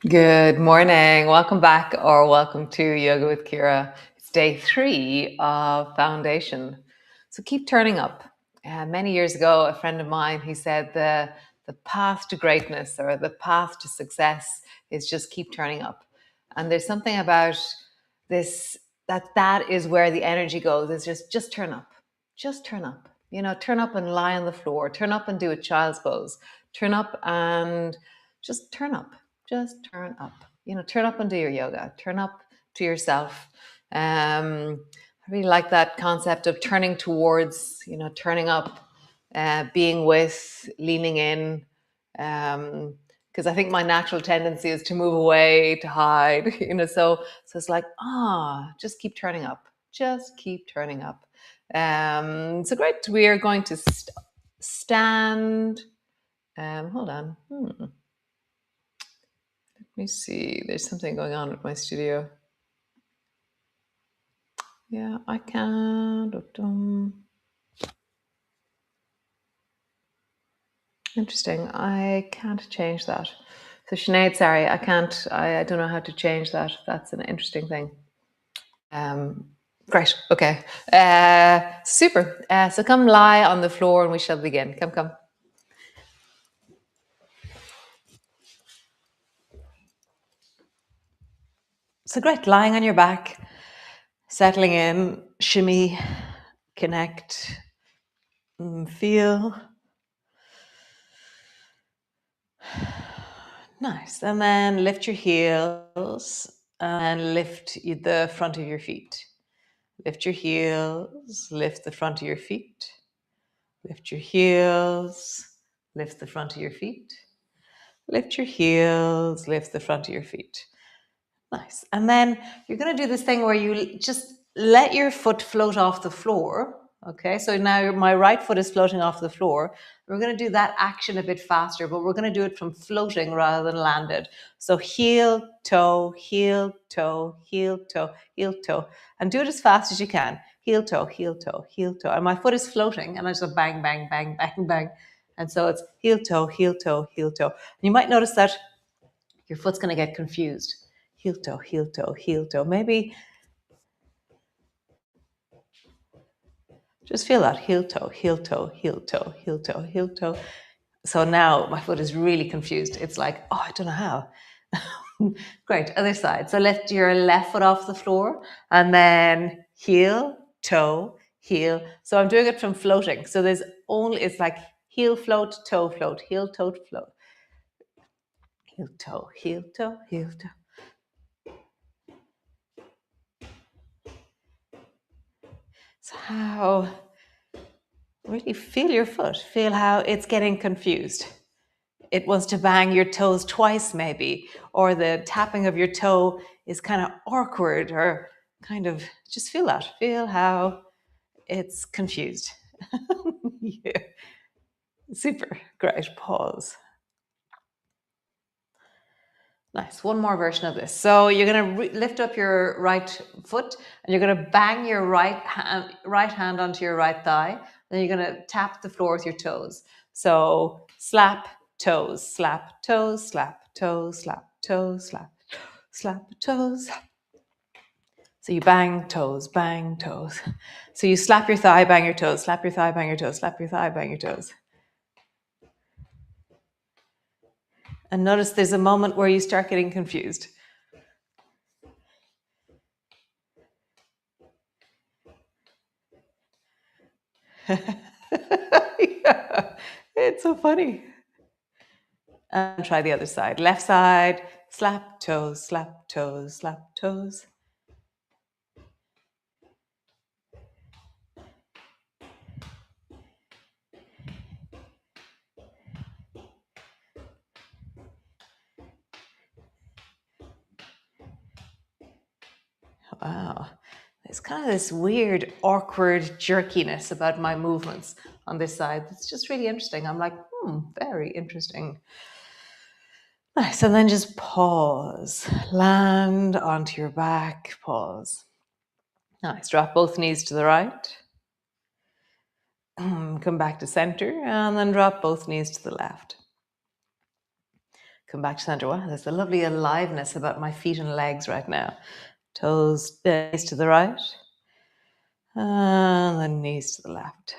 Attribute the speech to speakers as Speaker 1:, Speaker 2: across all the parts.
Speaker 1: Good morning. Welcome back or welcome to Yoga with Ciara. It's day 3 of foundation. So keep turning up. Many years ago, a friend of mine, he said the path to greatness or the path to success is just keep turning up. And there's something about this that is where the energy goes. Is just turn up. Just turn up. Turn up and lie on the floor. Turn up and do a child's pose. Turn up and just turn up. Just turn up. Turn up and do your yoga. Turn up to yourself. I really like that concept of turning towards, turning up, being with, leaning in. Because I think my natural tendency is to move away, to hide. So it's like, just keep turning up. Just keep turning up. So great. We are going to stand. Hold on. Let me see. There's something going on with my studio. Yeah, I can't. Interesting. I can't change that. So Sinead, sorry, I can't. I don't know how to change that. That's an interesting thing. Great. Okay. Super. So come lie on the floor and we shall begin. Come. So great. Lying on your back, settling in, shimmy, connect, feel. Nice. And then lift your heels and lift the front of your feet. Lift your heels, lift the front of your feet. Lift your heels, lift the front of your feet. Lift your heels, lift the front of your feet. Nice. And then you're going to do this thing where you just let your foot float off the floor. Okay, so now my right foot is floating off the floor. We're going to do that action a bit faster, but we're going to do it from floating rather than landed. So heel, toe, heel, toe, heel, toe, heel, toe. And do it as fast as you can. Heel, toe, heel, toe, heel, toe. And my foot is floating and I just bang, bang, bang, bang, bang. And so it's heel, toe, heel, toe, heel, toe. And you might notice that your foot's going to get confused. Heel, toe, heel, toe, heel, toe. Maybe just feel that heel, toe, heel, toe, heel, toe, heel, toe, heel, toe. So now my foot is really confused. It's like, I don't know how. Great, other side. So lift your left foot off the floor and then heel, toe, heel. So I'm doing it from floating. So it's like heel float, heel, toe, float. Heel, toe, heel, toe, heel, toe. So how, really feel your foot. Feel how it's getting confused. It wants to bang your toes twice maybe, or the tapping of your toe is kind of awkward, or kind of just feel that. Feel how it's confused. Yeah. Super. Great. Pause. Nice. One more version of this. So you're going to lift up your right foot and you're going to bang your right hand onto your right thigh. Then you're going to tap the floor with your toes. So slap, toes, slap, toes, slap, toes, slap, toes, slap, slap, toes. So you bang toes, bang toes. So you slap your thigh, bang your toes, slap your thigh, bang your toes, slap your thigh, bang your toes. And notice there's a moment where you start getting confused. Yeah, it's so funny. And try the other side. Left side, slap toes, slap toes, slap toes. Wow. There's kind of this weird, awkward jerkiness about my movements on this side. It's just really interesting. I'm like, very interesting. Nice. And then just pause. Land onto your back. Pause. Nice. Drop both knees to the right. Come back to center and then drop both knees to the left. Come back to center. Wow, there's a lovely aliveness about my feet and legs right now. Toes, knees to the right, and then knees to the left.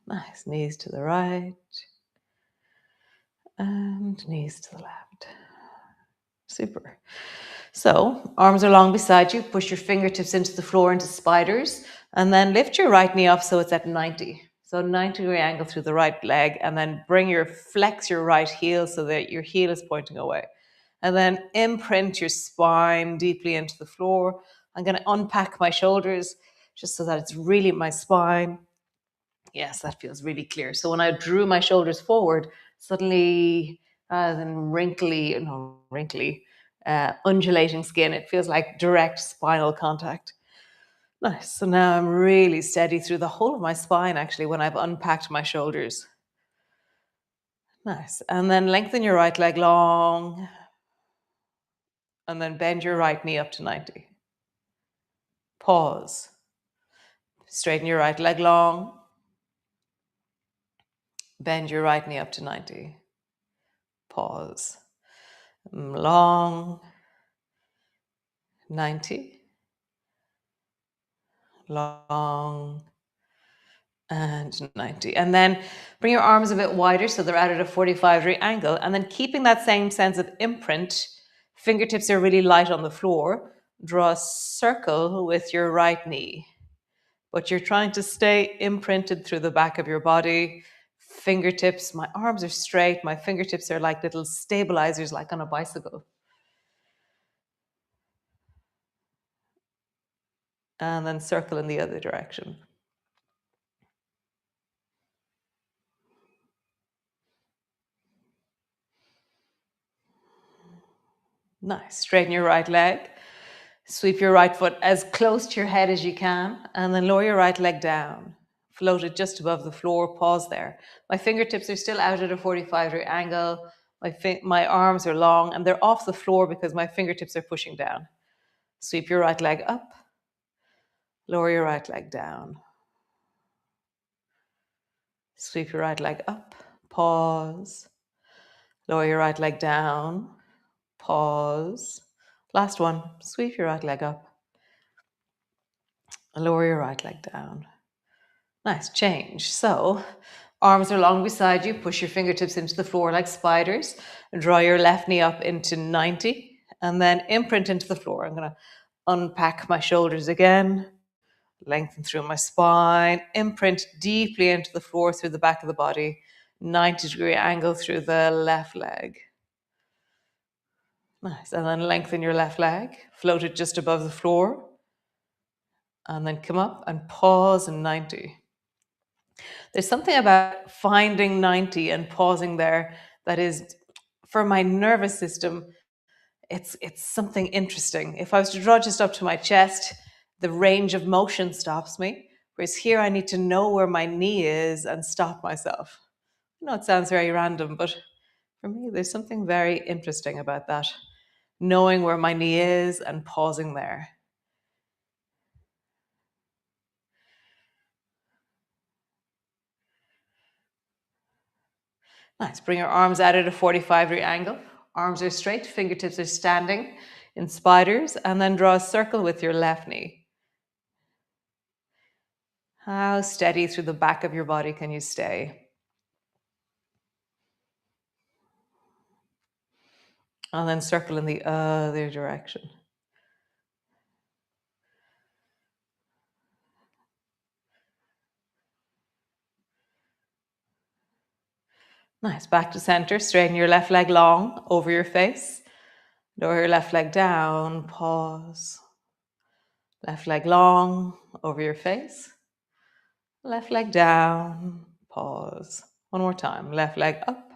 Speaker 1: Nice, knees to the right, and knees to the left. Super. So, arms are long beside you. Push your fingertips into the floor into spiders, and then lift your right knee up so it's at 90. So 90-degree angle through the right leg, and then flex your right heel so that your heel is pointing away. And then imprint your spine deeply into the floor. I'm going to unpack my shoulders just so that it's really my spine. Yes, that feels really clear. So when I drew my shoulders forward, suddenly, than undulating skin, it feels like direct spinal contact. Nice. So now I'm really steady through the whole of my spine, actually, when I've unpacked my shoulders. Nice. And then lengthen your right leg long, and then bend your right knee up to 90. Pause. Straighten your right leg long. Bend your right knee up to 90. Pause. Long. 90. Long. And 90. And then bring your arms a bit wider so they're out at a 45-degree angle. And then keeping that same sense of imprint, fingertips are really light on the floor. Draw a circle with your right knee. But you're trying to stay imprinted through the back of your body. Fingertips, my arms are straight. My fingertips are like little stabilizers, like on a bicycle. And then circle in the other direction. Nice. Straighten your right leg. Sweep your right foot as close to your head as you can, and then lower your right leg down. Float it just above the floor. Pause there. My fingertips are still out at a 45-degree angle. My arms are long, and they're off the floor because my fingertips are pushing down. Sweep your right leg up. Lower your right leg down. Sweep your right leg up. Pause. Lower your right leg down. Pause. Last one. Sweep your right leg up. Lower your right leg down. Nice. Change. So, arms are long beside you. Push your fingertips into the floor like spiders. And draw your left knee up into 90. And then imprint into the floor. I'm going to unpack my shoulders again. Lengthen through my spine. Imprint deeply into the floor through the back of the body. 90-degree angle through the left leg. Nice. And then lengthen your left leg. Float it just above the floor. And then come up and pause in 90. There's something about finding 90 and pausing there that is, for my nervous system, it's something interesting. If I was to draw just up to my chest, the range of motion stops me. Whereas here I need to know where my knee is and stop myself. I know it sounds very random, but for me, there's something very interesting about that. Knowing where my knee is and pausing there. Nice. Bring your arms out at a 45-degree angle. Arms are straight, fingertips are standing in spiders, and then draw a circle with your left knee. How steady through the back of your body can you stay? And then circle in the other direction. Nice. Back to center. Straighten your left leg long over your face. Lower your left leg down. Pause. Left leg long over your face. Left leg down. Pause. One more time. Left leg up.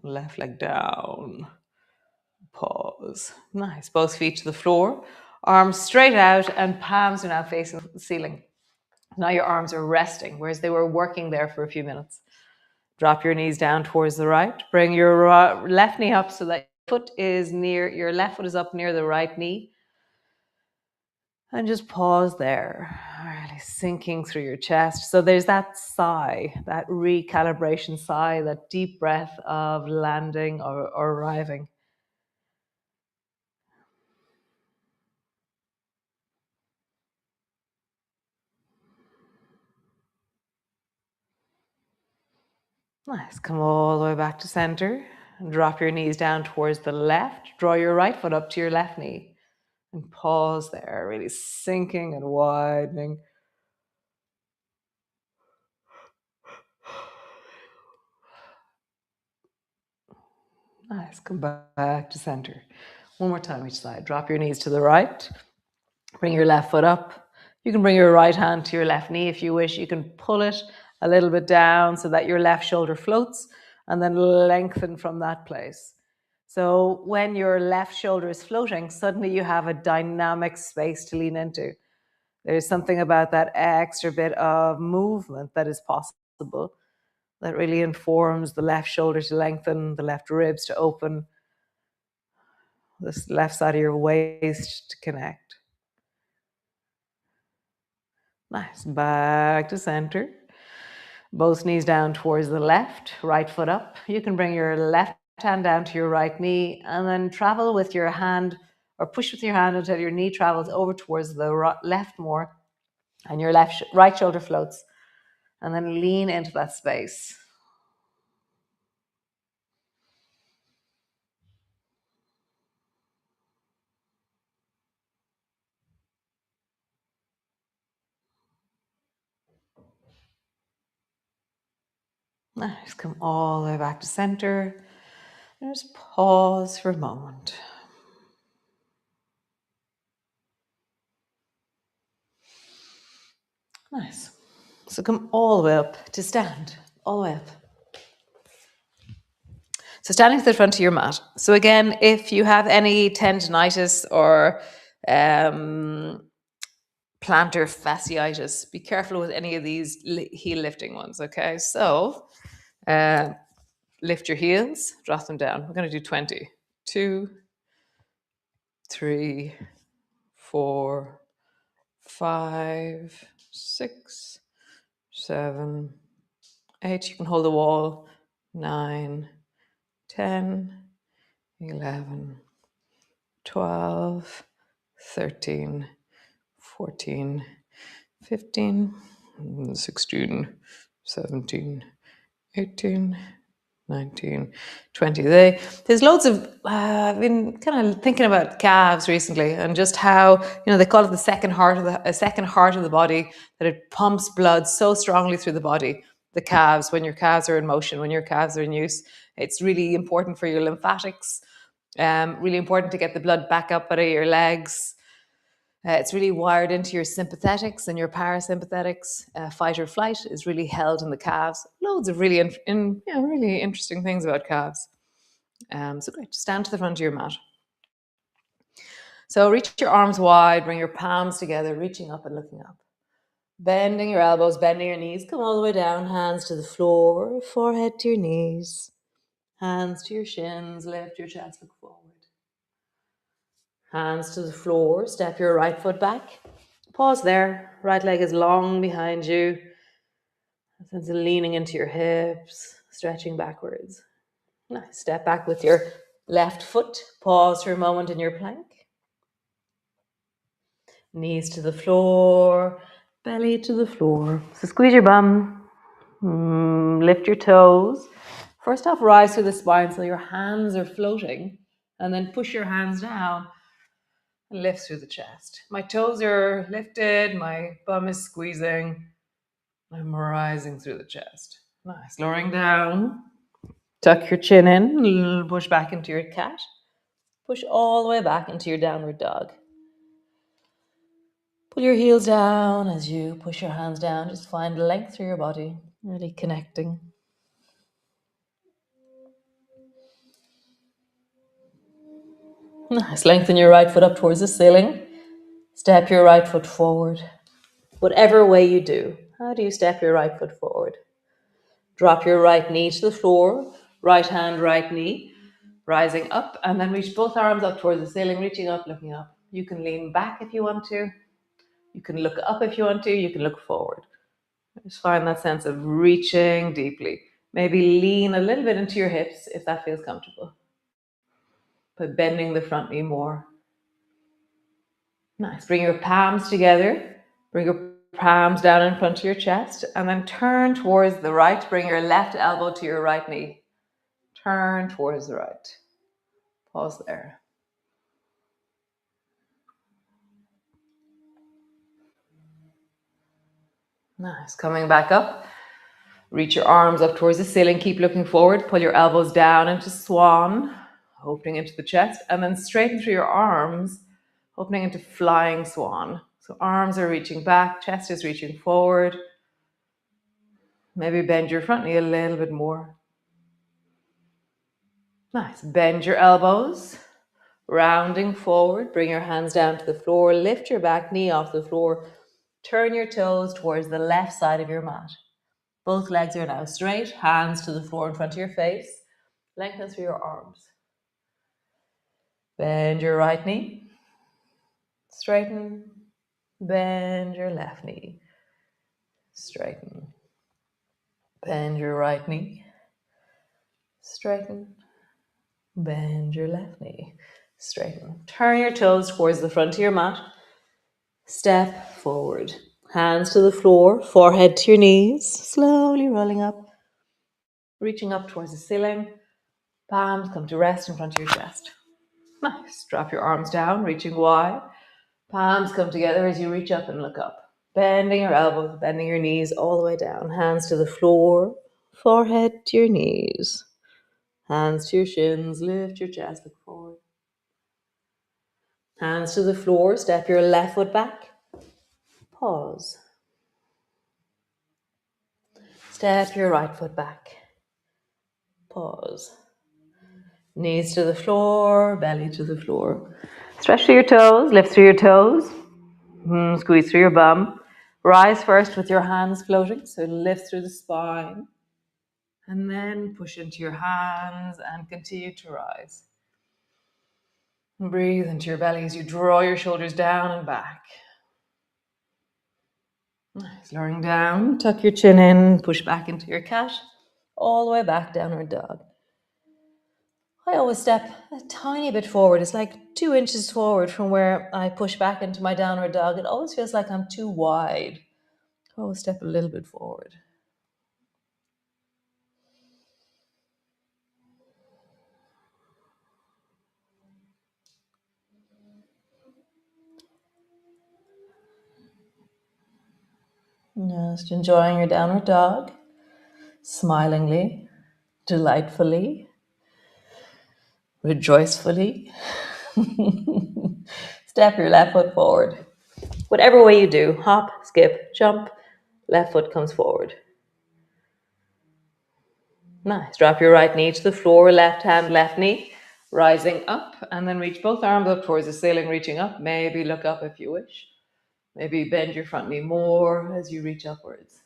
Speaker 1: Left leg down. Pause. Nice. Both feet to the floor. Arms straight out and palms are now facing the ceiling. Now your arms are resting, whereas they were working there for a few minutes. Drop your knees down towards the right. Bring your left knee up so that your left foot is up near the right knee. And just pause there. Really Nice, sinking through your chest. So there's that sigh, that recalibration sigh, that deep breath of landing or arriving. Nice. Come all the way back to center and drop your knees down towards the left. Draw your right foot up to your left knee and pause there, really sinking and widening. Nice. Come back to center. One more time each side. Drop your knees to the right. Bring your left foot up. You can bring your right hand to your left knee if you wish. You can pull it a little bit down so that your left shoulder floats and then lengthen from that place. So when your left shoulder is floating, suddenly you have a dynamic space to lean into. There's something about that extra bit of movement that is possible that really informs the left shoulder to lengthen, the left ribs to open, this left side of your waist to connect. Nice. Back to center. Both knees down towards the left, right foot up. You can bring your left hand down to your right knee and then travel with your hand or push with your hand until your knee travels over towards the left more and your right shoulder floats. And then lean into that space. Nice. Come all the way back to center. Just pause for a moment. Nice. So come all the way up to stand, all the way up. So standing to the front of your mat. So again, if you have any tendinitis or plantar fasciitis, be careful with any of these heel lifting ones, okay? So lift your heels, drop them down. We're going to do 20. 2, 3, 4, 5, 6, 7, 8. You can hold the wall. 9, 10, 11, 12, 13, 14, 15, 16, 17, 18, 19, 20. There's loads of, I've been kind of thinking about calves recently and just how, they call it the second heart of the body, that it pumps blood so strongly through the body. The calves, when your calves are in motion, when your calves are in use, it's really important for your lymphatics. Really important to get the blood back up out of your legs. It's really wired into your sympathetics and your parasympathetics. Fight or flight is really held in the calves. Loads of really, really interesting things about calves. So great, stand to the front of your mat. So reach your arms wide, bring your palms together, reaching up and looking up. Bending your elbows, bending your knees. Come all the way down, hands to the floor, forehead to your knees. Hands to your shins, lift your chest, look forward. Hands to the floor, step your right foot back. Pause there, right leg is long behind you. A sense of leaning into your hips, stretching backwards. Nice, step back with your left foot. Pause for a moment in your plank. Knees to the floor, belly to the floor. So squeeze your bum, lift your toes. First off, rise through the spine so your hands are floating, and then push your hands down and lift through the chest. My toes are lifted, my bum is squeezing. I'm rising through the chest. Nice. Lowering down. Tuck your chin in, push back into your cat. Push all the way back into your downward dog. Pull your heels down as you push your hands down. Just find length through your body, really connecting. Nice. Lengthen your right foot up towards the ceiling. Step your right foot forward. Whatever way you do, how do you step your right foot forward? Drop your right knee to the floor, right hand, right knee, rising up, and then reach both arms up towards the ceiling, reaching up, looking up. You can lean back if you want to, You can look up if you want to, you can look forward. Just find that sense of reaching deeply. Maybe lean a little bit into your hips if that feels comfortable, by bending the front knee more. Nice. Bring your palms together. Bring your palms down in front of your chest and then turn towards the right. Bring your left elbow to your right knee. Turn towards the right. Pause there. Nice. Coming back up. Reach your arms up towards the ceiling. Keep looking forward. Pull your elbows down into swan, opening into the chest, and then straighten through your arms, opening into flying swan. So arms are reaching back, chest is reaching forward. Maybe bend your front knee a little bit more. Nice. Bend your elbows, rounding forward. Bring your hands down to the floor. Lift your back knee off the floor. Turn your toes towards the left side of your mat. Both legs are now straight, hands to the floor in front of your face. Lengthen through your arms. Bend your right knee. Straighten. Bend your left knee. Straighten. Bend your right knee. Straighten. Bend your left knee. Straighten. Turn your toes towards the front of your mat. Step forward. Hands to the floor, forehead to your knees. Slowly rolling up. Reaching up towards the ceiling. Palms come to rest in front of your chest. Nice. Drop your arms down, reaching wide. Palms come together as you reach up and look up. Bending your elbows, bending your knees all the way down. Hands to the floor, forehead to your knees. Hands to your shins, lift your chest, look forward. Hands to the floor, step your left foot back. Pause. Step your right foot back. Pause. Knees to the floor, belly to the floor. Stretch through your toes, lift through your toes. Squeeze through your bum. Rise first with your hands floating, so lift through the spine. And then push into your hands and continue to rise. And breathe into your belly as you draw your shoulders down and back. Nice. Lowering down, tuck your chin in, push back into your cat, all the way back, downward dog. I always step a tiny bit forward. It's like 2 inches forward from where I push back into my downward dog. It always feels like I'm too wide. I always step a little bit forward. Just enjoying your downward dog, smilingly, delightfully, rejoicefully. Step your left foot forward. Whatever way you do, hop, skip, jump, left foot comes forward. Nice. Drop your right knee to the floor, left hand, left knee, rising up, and then reach both arms up towards the ceiling, reaching up. Maybe look up if you wish. Maybe bend your front knee more as you reach upwards.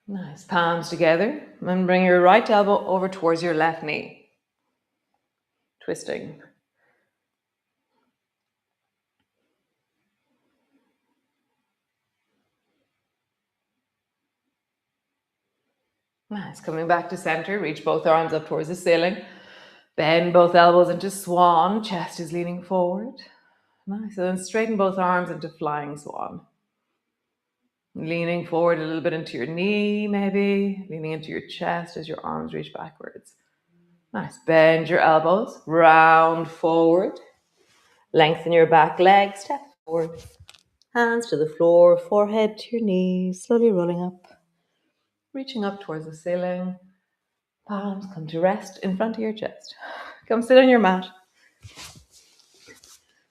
Speaker 1: Nice. Palms together, and bring your right elbow over towards your left knee. Twisting. Nice. Coming back to center, reach both arms up towards the ceiling. Bend both elbows into swan, chest is leaning forward. Nice. And then straighten both arms into flying swan. Leaning forward a little bit into your knee, maybe. Leaning into your chest as your arms reach backwards. Nice. Bend your elbows, round forward. Lengthen your back leg, step forward. Hands to the floor, forehead to your knees, slowly rolling up. Reaching up towards the ceiling. Palms come to rest in front of your chest. Come sit on your mat.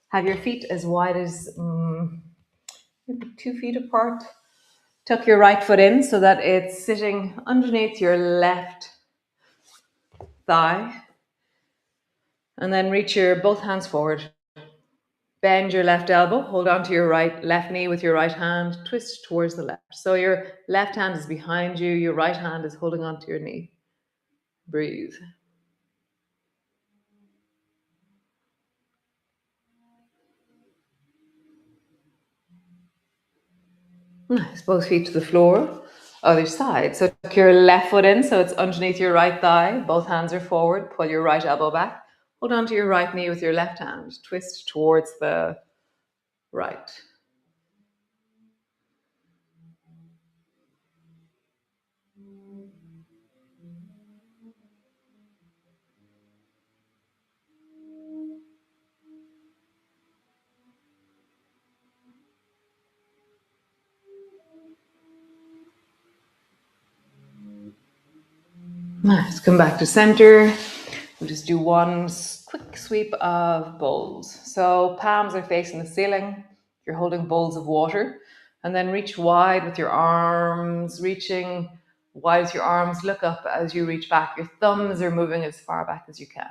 Speaker 1: Have your feet as wide as maybe 2 feet apart. Tuck your right foot in so that it's sitting underneath your left thigh. And then reach your both hands forward. Bend your left elbow. Hold on to your left knee with your right hand. Twist towards the left. So your left hand is behind you. Your right hand is holding on to your knee. Breathe. Nice. Both feet to the floor. Other side. So tuck your left foot in so it's underneath your right thigh. Both hands are forward. Pull your right elbow back. Hold on to your right knee with your left hand. Twist towards the right. Nice. Come back to center. We'll just do one quick sweep of bowls. So palms are facing the ceiling. You're holding bowls of water. And then reach wide with your arms, reaching wide with your arms. Look up as you reach back. Your thumbs are moving as far back as you can.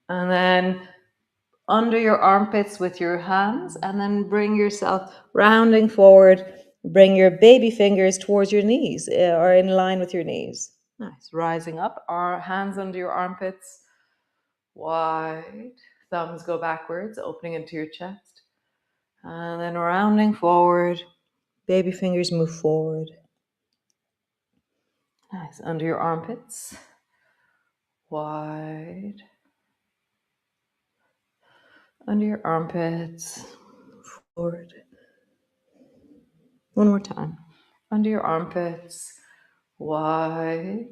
Speaker 1: And then under your armpits with your hands, and then bring yourself rounding forward. Bring your baby fingers towards your knees or in line with your knees. Nice. Rising up, our hands under your armpits, wide. Thumbs go backwards, opening into your chest. And then rounding forward, baby fingers move forward. Nice. Under your armpits, wide. Under your armpits, forward. One more time. Under your armpits, wide.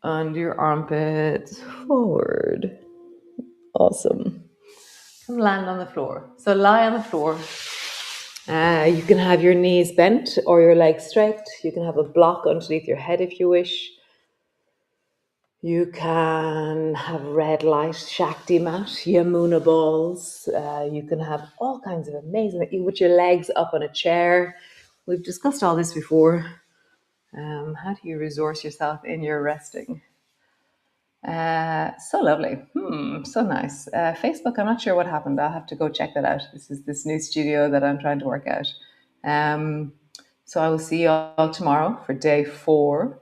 Speaker 1: Under your armpits, forward. Awesome. And land on the floor. So lie on the floor. You can have your knees bent or your legs straight. You can have a block underneath your head if you wish. You can have red light, Shakti mat, Yamuna balls. You can have all kinds of amazing, with your legs up on a chair. We've discussed all this before. How do you resource yourself in your resting? So lovely. So nice. Facebook, I'm not sure what happened. I'll have to go check that out. This is this new studio that I'm trying to work out. So I will see you all tomorrow for day 4.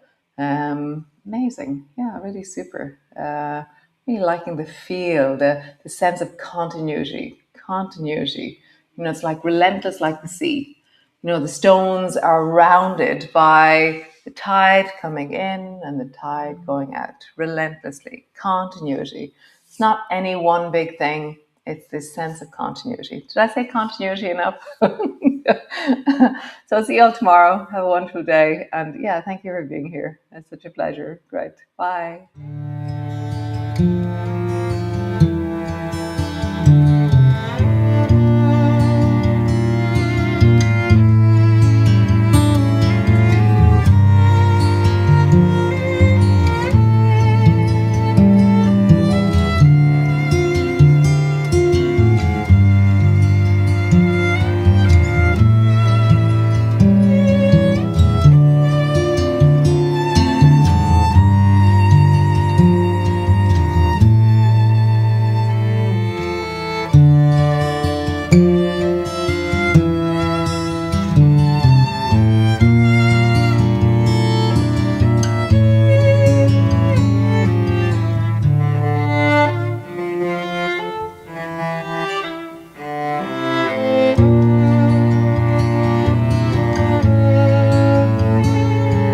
Speaker 1: Amazing. Yeah, really super. Really liking the feel, the sense of continuity. Continuity. It's like relentless like the sea. The stones are rounded by the tide coming in and the tide going out relentlessly. Continuity. It's not any one big thing. It's this sense of continuity. Did I say continuity enough? So I'll see you all tomorrow. Have a wonderful day. And yeah, thank you for being here. It's such a pleasure. Great. Bye.